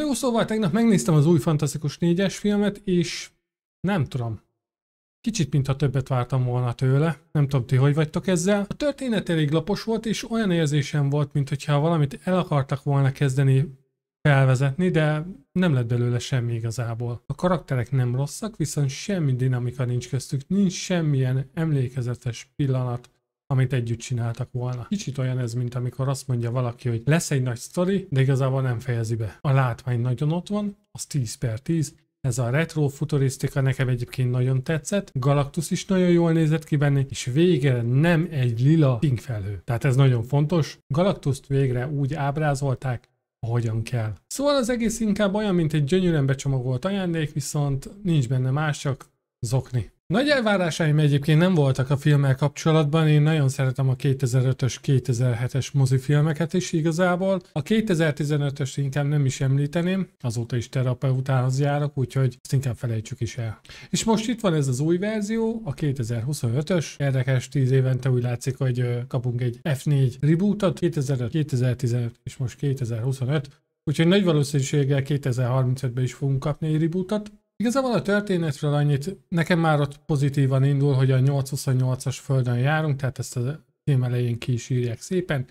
Jó, szóval tegnap megnéztem az új Fantasztikus 4-es filmet, és nem tudom. Kicsit mintha többet vártam volna tőle. Nem tudom, ti hogy vagytok ezzel. A történet elég lapos volt, és olyan érzésem volt, mintha valamit el akartak volna kezdeni felvezetni, de nem lett belőle semmi igazából. A karakterek nem rosszak, viszont semmi dinamika nincs köztük, nincs semmilyen emlékezetes pillanat, amit együtt csináltak volna. Kicsit olyan ez, mint amikor azt mondja valaki, hogy lesz egy nagy sztori, de igazából nem fejezi be. A látvány nagyon ott van, az 10/10. Ez a retro futurisztika nekem egyébként nagyon tetszett. Galactus is nagyon jól nézett ki benne, és végre nem egy lila pink felhő. Tehát ez nagyon fontos. Galactust végre úgy ábrázolták, ahogyan kell. Szóval az egész inkább olyan, mint egy gyönyörűen becsomagolt ajándék, viszont nincs benne más, csak zokni. Nagy elvárásaim egyébként nem voltak a filmmel kapcsolatban, én nagyon szeretem a 2005-ös, 2007-es mozifilmeket is igazából. A 2015-ös inkább nem is említeném, azóta is terapeutához járok, úgyhogy ezt inkább felejtsük is el. És most itt van ez az új verzió, a 2025-ös. Érdekes, 10 évente úgy látszik, hogy kapunk egy F4 rebootot, 2005, 2015 és most 2025. Úgyhogy nagy valószínűséggel 2035-ben is fogunk kapni egy rebootot. Igazából a történetről annyit, nekem már ott pozitívan indul, hogy a 828-as földön járunk, tehát ezt a film elején ki is írják szépen.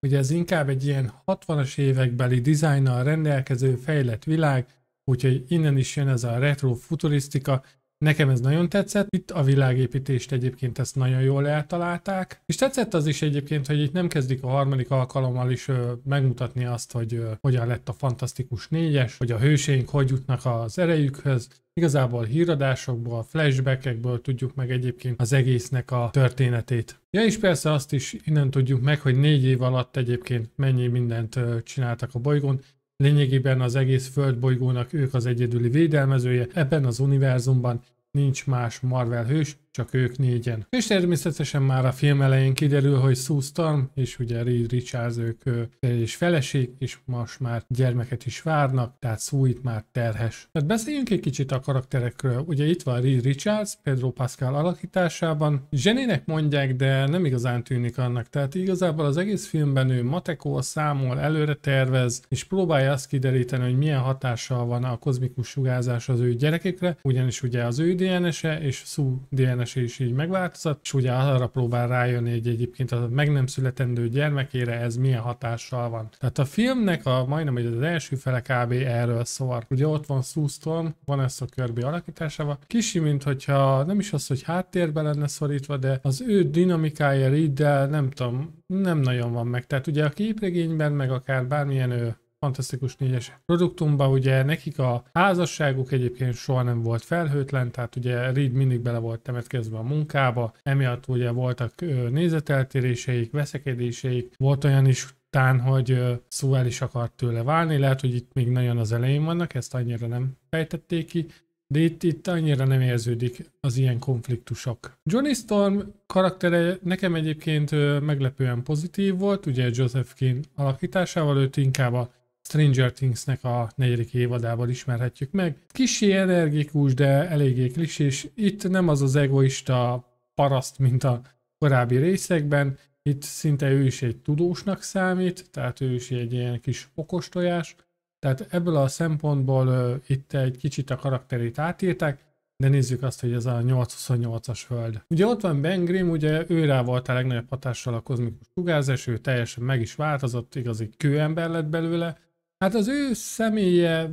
Ugye ez inkább egy ilyen 60-as évekbeli dizájnnal rendelkező fejlett világ, úgyhogy innen is jön ez a retro futurisztika. Nekem ez nagyon tetszett, itt a világépítést egyébként ezt nagyon jól eltalálták, és tetszett az is egyébként, hogy itt nem kezdik a harmadik alkalommal is megmutatni azt, hogy hogyan lett a Fantasztikus 4-es, hogy a hőseink hogy jutnak az erejükhöz. Igazából híradásokból, flashbackekből tudjuk meg egyébként az egésznek a történetét. Ja, és persze azt is innen tudjuk meg, hogy 4 év alatt egyébként mennyi mindent csináltak a bolygón. Lényegében az egész földbolygónak ők az egyedüli védelmezője, ebben az univerzumban nincs más Marvel hős, csak ők négyen. És természetesen már a film elején kiderül, hogy Sue Storm és ugye Reed Richards ők és feleség, és most már gyermeket is várnak, tehát Sue itt már terhes. Tehát beszéljünk egy kicsit a karakterekről. Ugye itt van Reed Richards, Pedro Pascal alakításában. Zsenének mondják, de nem igazán tűnik annak. Tehát igazából az egész filmben ő matekol, számol, előre tervez, és próbálja azt kideríteni, hogy milyen hatással van a kozmikus sugárzás az ő gyerekekre, ugyanis ugye az ő DNS-e és Sue DNS is így megváltozott, és ugye arra próbál rájönni, hogy egyébként a meg nem születendő gyermekére ez milyen hatással van. Tehát a filmnek majdnem hogy az első fele kb. Erről szól. Ugye ott van Sue Storm, van ezt a Kirby alakításával. Kicsi, mint hogyha nem is az, hogy háttérbe lenne szorítva, de az ő dinamikája Reeddel nem tudom, nem nagyon van meg. Tehát ugye a képregényben, meg akár bármilyen Fantasztikus 4-es produktumban ugye nekik a házasságuk egyébként soha nem volt felhőtlen, tehát ugye Reed mindig bele volt temetkezve a munkába, emiatt ugye voltak nézeteltéréseik, veszekedéseik, volt olyan is tán, hogy Sue el is akart tőle válni, lehet, hogy itt még nagyon az elején vannak, ezt annyira nem fejtették ki, de itt annyira nem érződik az ilyen konfliktusok. Johnny Storm karaktere nekem egyébként meglepően pozitív volt, ugye Joseph Quinn alakításával őt inkább a Stranger Things-nek a 4. évadában ismerhetjük meg. Kissé energikus, de eléggé klisés. Itt nem az az egoista paraszt, mint a korábbi részekben. Itt szinte ő is egy tudósnak számít, tehát ő is egy ilyen kis okostojás. Tehát ebből a szempontból itt egy kicsit a karakterét átírták, de nézzük azt, hogy ez a 828-as föld. Ugye ott van Ben Grimm, ugye ő rá volt a legnagyobb hatással a kozmikus sugárzás, ő teljesen meg is változott, igazi kőember lett belőle. Hát az ő személye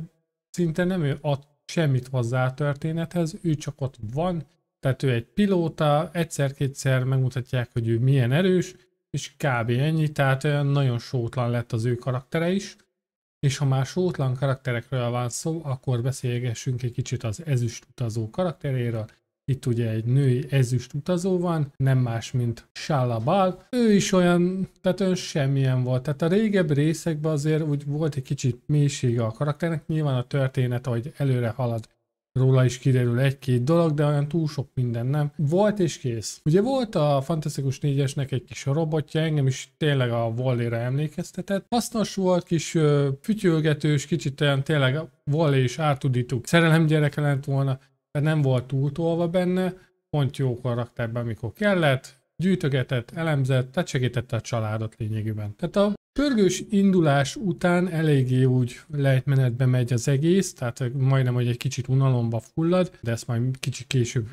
szinte nem ő ad semmit hozzá a történethez, ő csak ott van, tehát ő egy pilóta, egyszer-kétszer megmutatják, hogy ő milyen erős, és kb. Ennyi, tehát olyan nagyon sótlan lett az ő karaktere is. És ha már sótlan karakterekről van szó, akkor beszélgessünk egy kicsit az ezüst utazó karakteréről. Itt ugye egy női ezüst utazó van, nem más, mint Shala Bal. Ő is olyan, tehát olyan semmilyen volt. Tehát a régebbi részekben azért úgy volt egy kicsit mélysége a karakternek. Nyilván a történet, ahogy előre halad, róla is kiderül egy-két dolog, de olyan túl sok minden nem. Volt és kész. Ugye volt a Fantasztikus 4-esnek egy kis robotja, engem is tényleg a Wall-E-re emlékeztetett. Hasznos volt, kis fütyölgetős, kicsit olyan tényleg Wall-E és R2-D2 szerelemgyereke lett volna, de nem volt túltolva benne, pont jó karakterben, amikor kellett. gyűjtögetett, elemzett, tehát segítette a családot lényegében. Tehát a pörgős indulás után eléggé úgy lejtmenetbe megy az egész, tehát majdnem, hogy egy kicsit unalomba fullad, de ezt majd kicsit később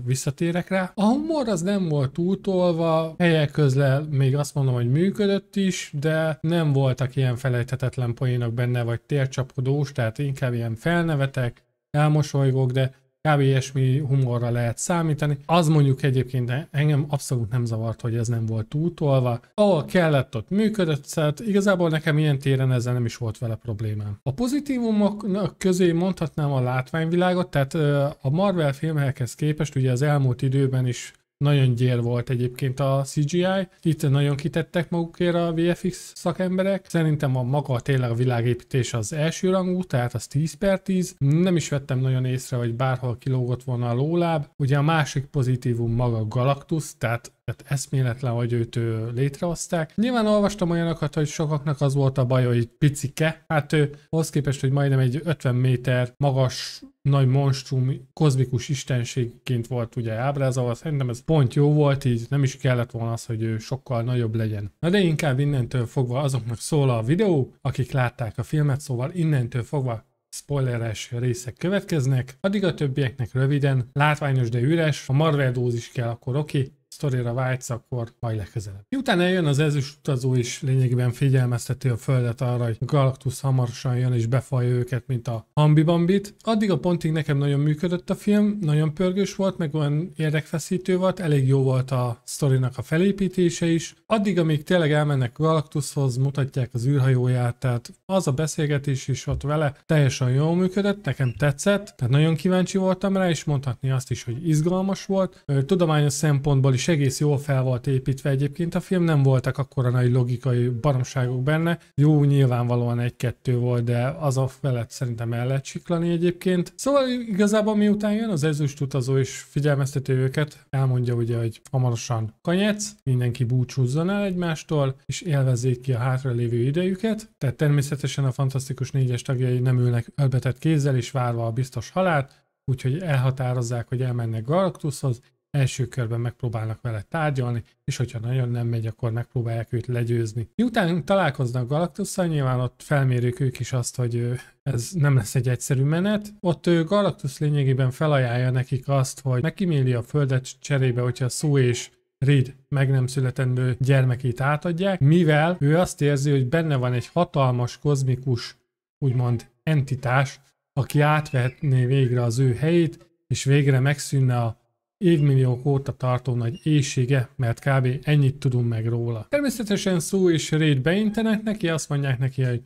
visszatérek rá. A humor az nem volt túltolva, helyek közle még azt mondom, hogy működött is, de nem voltak ilyen felejthetetlen poénok benne, vagy tércsapkodós, tehát inkább ilyen felnevetek, elmosolygok, de kb. Ilyesmi humorra lehet számítani. Az mondjuk egyébként engem abszolút nem zavart, hogy ez nem volt túltolva. Ahol kellett, ott működött, szóval igazából nekem ilyen téren ezzel nem is volt vele problémám. A pozitívumok közé mondhatnám a látványvilágot, tehát a Marvel filmekhez képest ugye az elmúlt időben is nagyon gyér volt egyébként a CGI. Itt nagyon kitettek magukért a VFX szakemberek. Szerintem a maga tényleg a világépítés az elsőrangú, tehát az 10/10. Nem is vettem nagyon észre, hogy bárhol kilógott volna a lóláb. Ugye a másik pozitívum maga Galactus, tehát eszméletlen, hogy őt létrehozták. Nyilván olvastam olyanokat, hogy sokaknak az volt a baj, hogy picike. Hát ahhoz képest, hogy majdnem egy 50 méter magas nagy monstrum, kozmikus istenségként volt ugye ábrázolva, szerintem ez pont jó volt, így nem is kellett volna az, hogy ő sokkal nagyobb legyen. Na de inkább innentől fogva azoknak szól a videó, akik látták a filmet, szóval innentől fogva spoileres részek következnek, addig a többieknek röviden, látványos, de üres, ha Marvel dózis kell, akkor oké. Sztorira vágysz, akkor majd legközelebb. Miután eljön az ezüst utazó is lényegében figyelmezteti a Földet arra, hogy Galactus hamarosan jön és befalja őket, mint a Hambi-Bambit. Addig a pontig nekem nagyon működött a film, nagyon pörgős volt, meg olyan érdekfeszítő volt, elég jó volt a sztorinak a felépítése is. Addig, amíg tényleg elmennek Galactushoz, mutatják az űrhajóját, tehát az a beszélgetés is ott vele teljesen jól működött, nekem tetszett, tehát nagyon kíváncsi voltam rá, és mondhatni azt is, hogy izgalmas volt. Tudományos szempontból is egész jól fel volt építve egyébként a film, nem voltak akkora nagy logikai baromságok benne. Jó, nyilvánvalóan egy-kettő volt, de az a felett szerintem el lehet siklani egyébként. Szóval igazából miután jön az ezüst utazó és figyelmeztető őket, elmondja ugye, hogy hamarosan kanyec, mindenki búcsúzzon el egymástól, és élvezzék ki a hátralévő idejüket. Tehát természetesen a Fantasztikus Négyes tagjai nem ülnek ölbetett kézzel és várva a biztos halált, úgyhogy elhatározzák, hogy elmennek Galactushoz, első körben megpróbálnak vele tárgyalni, és hogyha nagyon nem megy, akkor megpróbálják őt legyőzni. Miután találkoznak Galactusszal, nyilván ott felmérjük ők is azt, hogy ez nem lesz egy egyszerű menet. Ott Galactus lényegében felajánlja nekik azt, hogy megkíméli a Földet cserébe, hogyha Sue és Reed meg nem születendő gyermekét átadják, mivel ő azt érzi, hogy benne van egy hatalmas, kozmikus, úgymond entitás, aki átvehetné végre az ő helyét, és végre megszűnne a évmilliók óta tartó nagy éjsége, mert kb. Ennyit tudunk meg róla. Természetesen Sue és Reed beintenek neki, azt mondják neki, hogy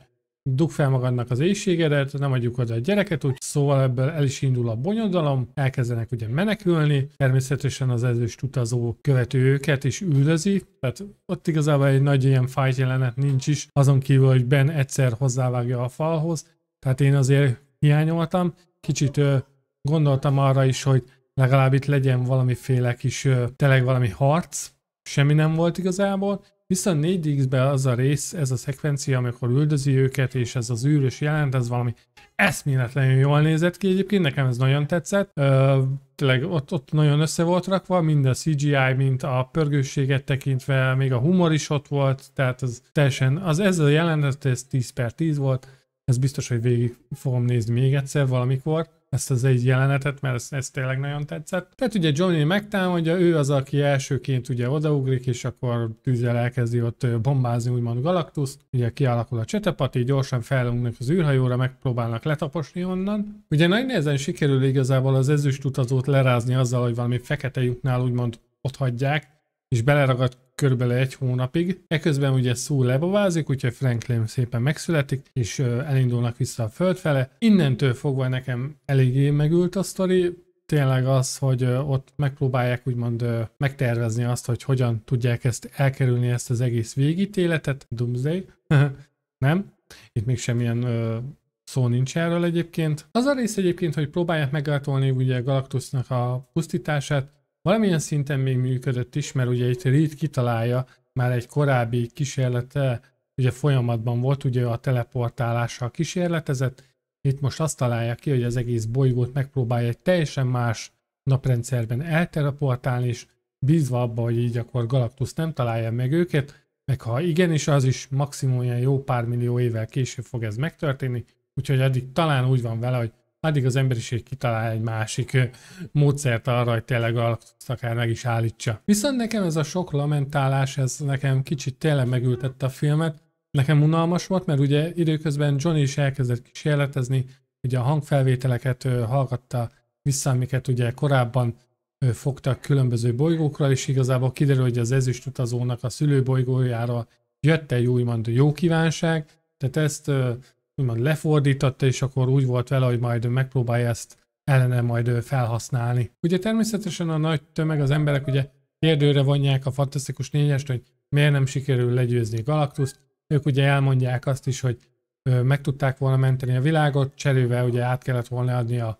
dugd fel magadnak az éjségedet, nem adjuk oda a gyereket, úgy szóval ebből el is indul a bonyodalom, elkezdenek ugye menekülni, természetesen az ezüst utazó követő őket és üldözi, tehát ott igazából egy nagy ilyen fight jelenet nincs is, azon kívül, hogy Ben egyszer hozzávágja a falhoz, tehát én azért hiányoltam, kicsit gondoltam arra is, hogy legalább itt legyen valamiféle kis, tényleg valami harc, semmi nem volt igazából. Viszont 4DX-ben az a rész, ez a szekvencia, amikor üldözi őket, és ez az űrös jelent, ez valami eszméletlenül jól nézett ki egyébként, nekem ez nagyon tetszett. Tényleg ott nagyon össze volt rakva, mind a CGI, mint a pörgősséget tekintve, még a humor is ott volt, tehát ez teljesen, ez a jelenet, ez 10/10 volt, ez biztos, hogy végig fogom nézni még egyszer valamikor, ezt az egy jelenetet, mert ez tényleg nagyon tetszett. Tehát ugye Johnny megtámadja, ő az, aki elsőként ugye odaugrik, és akkor tűzzel elkezdi ott bombázni úgymond Galactust. Ugye kialakul a csetepati, gyorsan felugnak az űrhajóra, megpróbálnak letaposni onnan. Ugye nagy nehezen sikerül igazából az ezüst utazót lerázni azzal, hogy valami fekete lyuknál úgymond ott hagyják, és beleragad körülbelül 1 hónapig. Eközben ugye Sue lebovázik, úgyhogy Franklin szépen megszületik, és elindulnak vissza a Föld fele. Innentől fogva nekem eléggé megült a sztori. Tényleg az, hogy ott megpróbálják úgymond megtervezni azt, hogy hogyan tudják ezt elkerülni, ezt az egész végítéletet. Doomsday. Nem? Itt még semmilyen szó nincs erről egyébként. Az a rész egyébként, hogy próbálják meggátolni ugye Galactusnak a pusztítását, valamilyen szinten még működött is, mert ugye itt Reed kitalálja, már egy korábbi kísérlete, ugye folyamatban volt, ugye a teleportálással kísérletezett, itt most azt találja ki, hogy az egész bolygót megpróbálja egy teljesen más naprendszerben elteleportálni, és bízva abba, hogy így akkor Galactus nem találja meg őket, meg ha igenis, az is maximum ilyen jó pár millió évvel később fog ez megtörténni, úgyhogy addig talán úgy van vele, hogy addig az emberiség kitalál egy másik módszert arra, hogy tényleg Galactust akár meg is állítsa. Viszont nekem ez a sok lamentálás, ez nekem kicsit tényleg megültette a filmet. Nekem unalmas volt, mert ugye időközben Johnny is elkezdett kísérletezni, ugye a hangfelvételeket hallgatta vissza, amiket ugye korábban fogtak különböző bolygókról, és igazából kiderül, hogy az ezüst utazónak a szülőbolygójára jött egy úgymond jó kívánság, tehát ezt úgymond lefordította, és akkor úgy volt vele, hogy majd megpróbálja ezt ellene majd felhasználni. Ugye természetesen a nagy tömeg, az emberek ugye kérdőre vonják a Fantasztikus négyest, hogy miért nem sikerül legyőzni Galactust. Ők ugye elmondják azt is, hogy meg tudták volna menteni a világot, cserébe ugye át kellett volna adni a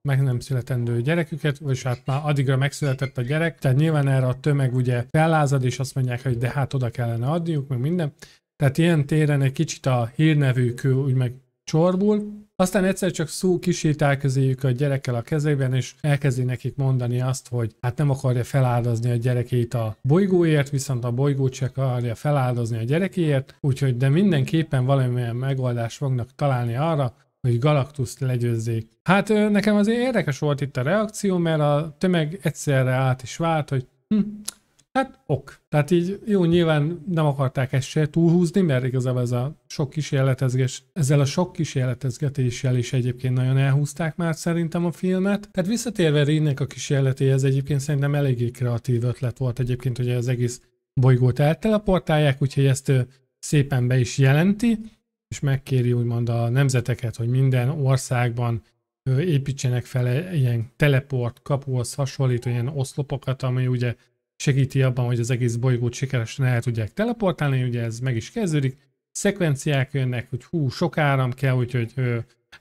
meg nem születendő gyereküket, vagyis hát már addigra megszületett a gyerek, tehát nyilván erre a tömeg ugye fellázad, és azt mondják, hogy de hát oda kellene adniuk, meg minden. Tehát ilyen téren egy kicsit a hírnevük úgy meg csorbul. Aztán egyszer csak kisétál közéjük a gyerekkel a kezében, és elkezdi nekik mondani azt, hogy hát nem akarja feláldozni a gyerekét a bolygóért, viszont a bolygót csak akarja feláldozni a gyerekéért, úgyhogy de mindenképpen valamilyen megoldást fognak találni arra, hogy Galactust legyőzzék. Hát nekem azért érdekes volt itt a reakció, mert a tömeg egyszerre át is vált, hogy hát ok. Tehát így jó, nyilván nem akarták ezt se túlhúzni, mert igazából ezzel a sok kísérletezgetéssel is egyébként nagyon elhúzták már szerintem a filmet. Tehát visszatérve Reednek a kísérletéhez, egyébként szerintem eléggé kreatív ötlet volt egyébként, hogy az egész bolygót elteleportálják, úgyhogy ezt szépen be is jelenti, és megkéri úgymond a nemzeteket, hogy minden országban építsenek fel ilyen teleport kapuhoz hasonlító ilyen oszlopokat, ami ugye segíti abban, hogy az egész bolygót sikeresen el tudják teleportálni, ugye ez meg is kezdődik. Szekvenciák jönnek, hogy sok áram kell, úgyhogy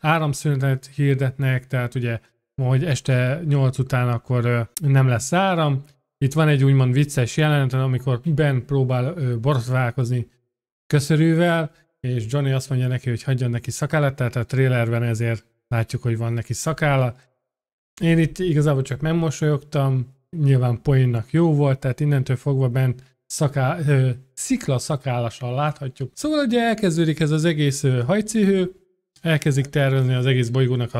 áramszünetet hirdetnek, tehát ugye hogy este 8 után akkor nem lesz áram. Itt van egy úgymond vicces jelenet, amikor Ben próbál borotválkozni köszörűvel, és Johnny azt mondja neki, hogy hagyjon neki szakállat, tehát a trailerben ezért látjuk, hogy van neki szakálla. Én itt igazából csak megmosolyogtam, nyilván poénnak jó volt, tehát innentől fogva bent szikla szakállasan láthatjuk. Szóval ugye elkezdődik ez az egész hajcihő, elkezdik tervezni az egész bolygónak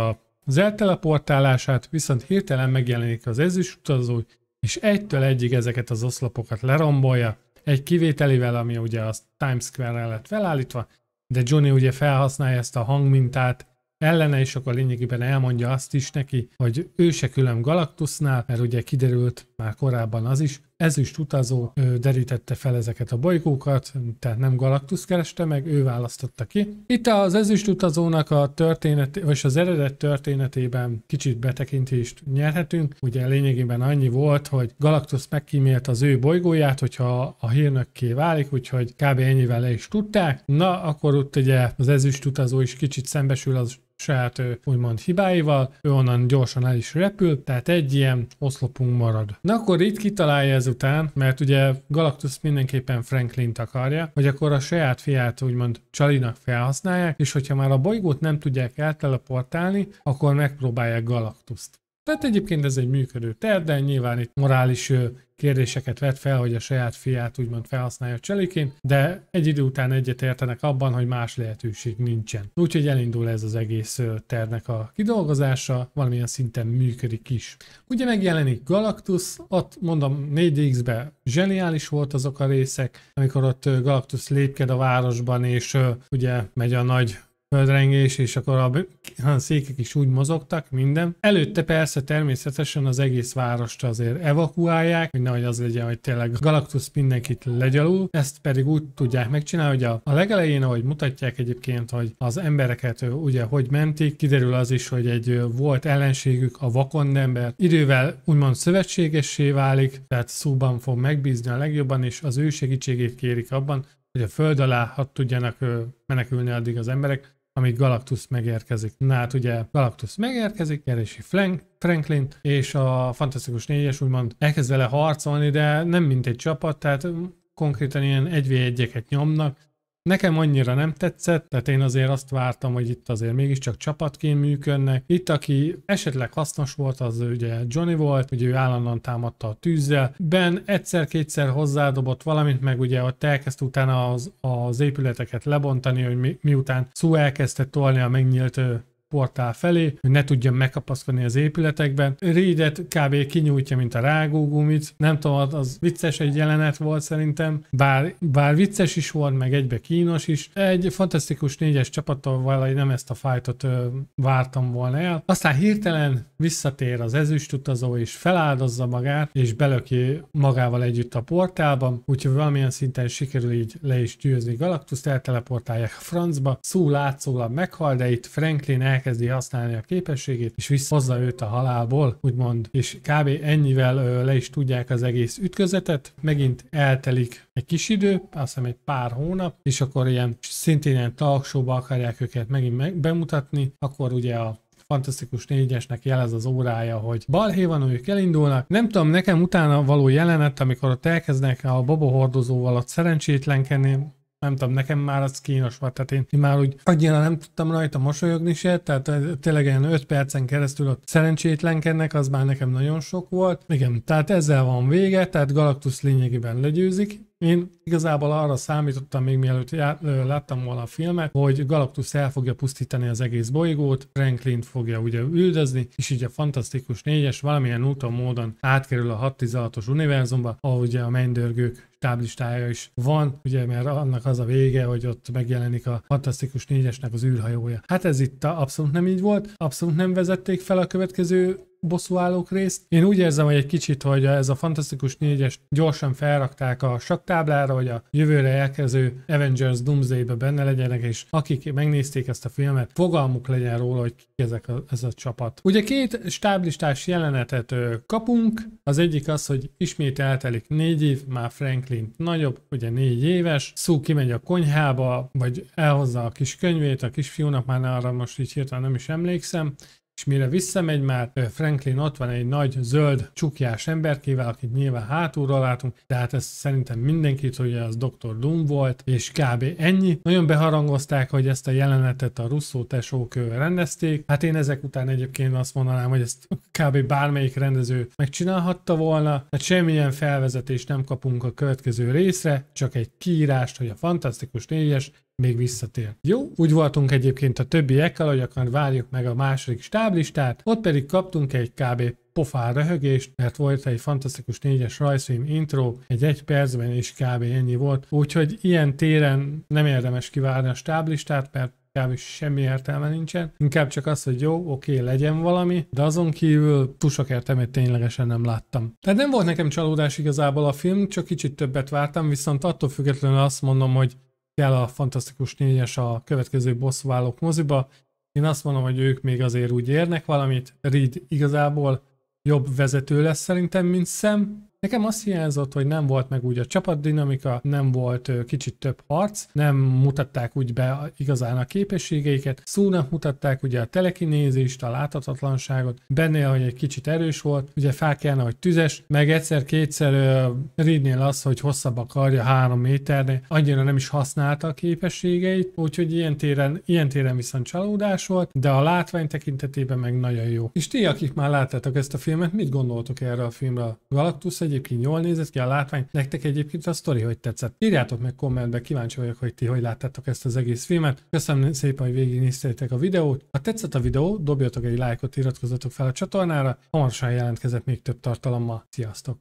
az elteleportálását, viszont hirtelen megjelenik az ezüst utazó, és egytől egyig ezeket az oszlopokat lerombolja, egy kivételével, ami ugye a Times Square-re lett felállítva, de Johnny ugye felhasználja ezt a hangmintát ellene, és akkor lényegében elmondja azt is neki, hogy ő se külön Galactusnál, mert ugye kiderült már korábban az is, ezüst utazó derítette fel ezeket a bolygókat, tehát nem Galactus kereste meg, ő választotta ki. Itt az ezüst utazónak a történet, vagy az eredet történetében kicsit betekintést nyerhetünk. Ugye lényegében annyi volt, hogy Galactus megkímélt az ő bolygóját, hogyha a hírnökké válik, úgyhogy kb. Ennyivel le is tudták. Na, akkor ott ugye az ezüst utazó is kicsit szembesül az saját úgymond hibáival, ő onnan gyorsan el is repül, tehát egy ilyen oszlopunk marad. Na akkor itt kitalálja ezután, mert ugye Galactus mindenképpen Franklint akarja, hogy akkor a saját fiát úgymond Charlie-nak felhasználják, és hogyha már a bolygót nem tudják elteleportálni, akkor megpróbálják Galactust. Tehát egyébként ez egy működő terv, de nyilván itt morális kérdéseket vet fel, hogy a saját fiát úgymond felhasználja Charlie-ként, de egy idő után egyetértenek abban, hogy más lehetőség nincsen. Úgyhogy elindul ez az egész tervnek a kidolgozása, valamilyen szinten működik is. Ugye megjelenik Galactus, ott mondom 4DX-ben zseniális volt azok a részek, amikor ott Galactus lépked a városban, és ugye megy a nagy földrengés, és akkor a székek is úgy mozogtak, minden. Előtte persze természetesen az egész várost azért evakuálják, hogy nehogy az legyen, hogy tényleg Galactus mindenkit legyalul. Ezt pedig úgy tudják megcsinálni, hogy a legelején, ahogy mutatják egyébként, hogy az embereket ugye hogy mentik, kiderül az is, hogy egy volt ellenségük, a Wakanda ember idővel úgymond szövetségessé válik, tehát szóban fog megbízni a legjobban, és az ő segítségét kérik abban, hogy a föld alá tudjanak menekülni addig az emberek, amíg Galactus megérkezik. Na hát ugye Galactus megérkezik, keresi Franklin, és a Fantasztikus négyes úgymond elkezd vele harcolni, de nem mint egy csapat, tehát konkrétan ilyen 1v1-eket nyomnak, Nekem annyira nem tetszett, tehát én azért azt vártam, hogy itt azért mégiscsak csapatként működnek. Itt, aki esetleg hasznos volt, az ugye Johnny volt, ugye ő állandóan támadta a tűzzel. Ben egyszer-kétszer hozzádobott valamit, meg ugye ott elkezdte utána az épületeket lebontani, hogy miután Sue elkezdte tolni a megnyílt portál felé, hogy ne tudjon megkapaszkodni az épületekben. Reedet kb. Kinyújtja, mint a rágógumit. Nem tudom, az vicces egy jelenet volt szerintem, bár vicces is volt, meg egybe kínos is. Egy fantasztikus 4-es csapattól valahogy nem ezt a fightot vártam volna el. Aztán hirtelen visszatér az ezüstutazó, és feláldozza magát, és belöki magával együtt a portálban, úgyhogy valamilyen szinten sikerül így le is győzni Galactust, elteleportálják a francba. Sue látszólag meghal, de itt Franklin elkezdi használni a képességét, és visszahozza őt a halálból, úgymond, és kb. Ennyivel le is tudják az egész ütközetet. Megint eltelik egy kis idő, azt hiszem egy pár hónap, és akkor szintén ilyen talk show-ba akarják őket megint bemutatni, akkor ugye a Fantasztikus 4-esnek jelez az órája, hogy balhé van, ők elindulnak. Nem tudom, nekem utána való jelenet, amikor ott elkezdenek a babahordozóval ott szerencsétlenkedni, nem tudom, nekem már az kínos volt, tehát én már úgy annyira nem tudtam rajta mosolyogni se, tehát tényleg ilyen 5 percen keresztül ott szerencsétlenkednek, az már nekem nagyon sok volt. Igen, tehát ezzel van vége, tehát Galactus lényegében legyőzik. Én igazából arra számítottam még mielőtt láttam volna a filmet, hogy Galactus el fogja pusztítani az egész bolygót, Franklin fogja ugye üldözni, és így a Fantasztikus 4-es valamilyen úton módon átkerül a 616-os univerzumba, ahol ugye a mennydörgők stáblistája is van, ugye, mert annak az a vége, hogy ott megjelenik a Fantasztikus 4-esnek az űrhajója. Hát ez itt abszolút nem így volt, abszolút nem vezették fel a következő bosszúállók részt. Én úgy érzem, hogy egy kicsit, hogy ez a Fantasztikus 4-es gyorsan felrakták a saktáblára, hogy a jövőre elkezdő Avengers Doomsday-be benne legyenek, és akik megnézték ezt a filmet, fogalmuk legyen róla, hogy ki ez a csapat. Ugye 2 stáblistás jelenetet kapunk, az egyik az, hogy ismét eltelik 4 év, már Franklin nagyobb, ugye 4 éves, Sue kimegy a konyhába, vagy elhozza a kis könyvét a kisfiúnak, már arra most így hirtelen nem is emlékszem, és mire visszamegy már, Franklin ott van egy nagy, zöld, csukjás emberkével, akit nyilván hátulról látunk, de hát ez szerintem mindenkit, hogy az Dr. Doom volt, és kb. Ennyi. Nagyon beharangozták, hogy ezt a jelenetet a Russo tesók rendezték. Hát én ezek után egyébként azt mondanám, hogy ezt kb. Bármelyik rendező megcsinálhatta volna, mert semmilyen felvezetést nem kapunk a következő részre, csak egy kiírást, hogy a Fantasztikus 4-es még visszatér. Jó, úgy voltunk egyébként a többiekkel, hogy akkor várjuk meg a második stáblistát, ott pedig kaptunk egy kb. Pofán röhögést, mert volt egy Fantasztikus 4-es rajzfilm intro, egy 1 percben, és kb. Ennyi volt. Úgyhogy ilyen téren nem érdemes kivárni a stáblistát, mert kb. Semmi értelme nincsen. Inkább csak az, hogy jó, oké, legyen valami, de azon kívül tusok értelmét ténylegesen nem láttam. Tehát nem volt nekem csalódás igazából a film, csak kicsit többet vártam, viszont attól függetlenül azt mondom, hogy kell a Fantasztikus 4-es a következő bosszúállók moziba. Én azt mondom, hogy ők még azért úgy érnek valamit. Reed igazából jobb vezető lesz szerintem, mint Sam. Nekem azt hiányzott, hogy nem volt meg úgy a csapatdinamika, nem volt kicsit több harc, nem mutatták úgy be igazán a képességeiket. Sue-nak mutatták ugye a telekinézist, a láthatatlanságot, bennél, hogy egy kicsit erős volt, ugye fel kellene, hogy tüzes, meg egyszer-kétszer Reednél az, hogy hosszabb a karja 3 méternél, annyira nem is használta a képességeit, úgyhogy ilyen téren viszont csalódás volt, de a látvány tekintetében meg nagyon jó. És ti, akik már láttátok ezt a filmet, mit gondoltok erre a filmre? Galactus egyébként jól nézett ki a látvány, nektek egyébként a sztori hogy tetszett? Írjátok meg kommentbe, kíváncsi vagyok, hogy ti hogy láttátok ezt az egész filmet. Köszönöm szépen, hogy végignéztétek a videót. Ha tetszett a videó, dobjatok egy lájkot, iratkozzatok fel a csatornára. Hamarosan jelentkezek még több tartalommal. Sziasztok!